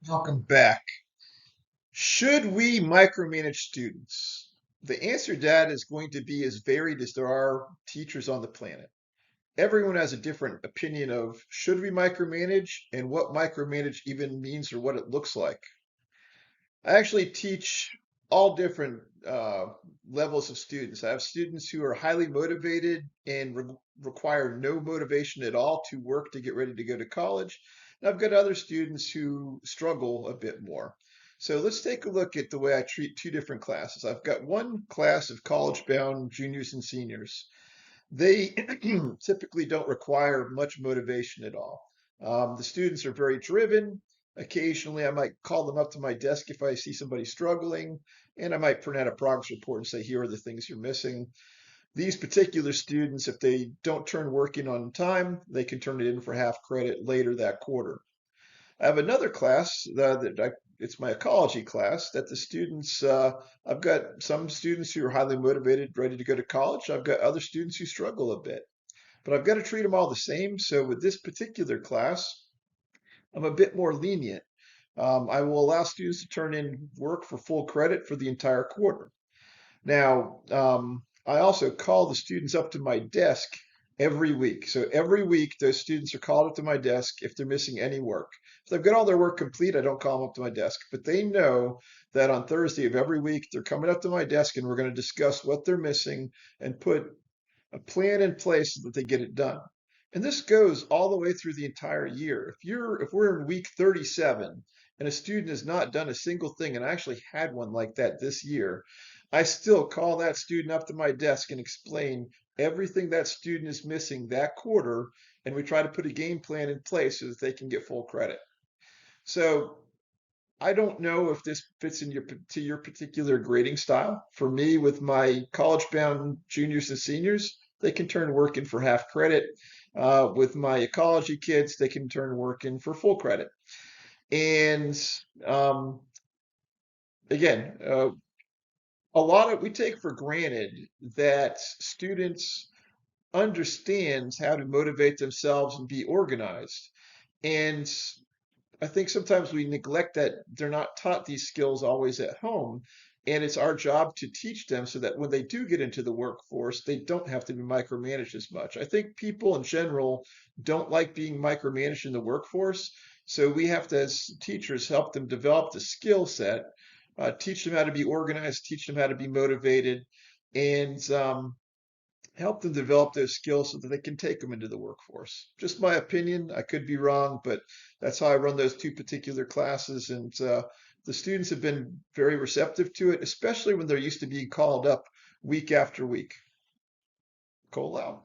Welcome back. Should we micromanage students? The answer to that is going to be as varied as there are teachers on the planet. Everyone has a different opinion of should we micromanage and what micromanage even means or what it looks like. I actually teach all different levels of students. I have students who are highly motivated and require no motivation at all to work to get ready to go to college. And I've got other students who struggle a bit more. So let's take a look at the way I treat two different classes. I've got one class of college-bound juniors and seniors. They typically don't require much motivation at all. The students are very driven. Occasionally, I might call them up to my desk if I see somebody struggling, and I might print out a progress report and say, here are the things you're missing. These particular students, if they don't turn work in on time, they can turn it in for half credit later that quarter. I have another class it's my ecology class that the students, I've got some students who are highly motivated, ready to go to college. I've got other students who struggle a bit, but I've got to treat them all the same. So with this particular class, I'm a bit more lenient. I will allow students to turn in work for full credit for the entire quarter. Now, I also call the students up to my desk every week. So every week, those students are called up to my desk if they're missing any work. If they've got all their work complete, I don't call them up to my desk. But they know that on Thursday of every week, they're coming up to my desk and we're going to discuss what they're missing and put a plan in place so that they get it done. And this goes all the way through the entire year. If we're in week 37 and a student has not done a single thing, and I actually had one like that this year, I still call that student up to my desk and explain everything that student is missing that quarter, and we try to put a game plan in place so that they can get full credit. So I don't know if this fits in your particular grading style. For me, with my college-bound juniors and seniors, they can turn work in for half credit. With my ecology kids, they can turn work in for full credit. And um, again, we take for granted that students understand how to motivate themselves and be organized. And I think sometimes we neglect that they're not taught these skills always at home. And it's our job to teach them so that when they do get into the workforce, they don't have to be micromanaged as much. I think people in general don't like being micromanaged in the workforce. So we have to, as teachers, help them develop the skill set, teach them how to be organized, teach them how to be motivated, and help them develop those skills so that they can take them into the workforce. Just my opinion. I could be wrong, but that's how I run those two particular classes. And the students have been very receptive to it, especially when they're used to being called up week after week. Cole out.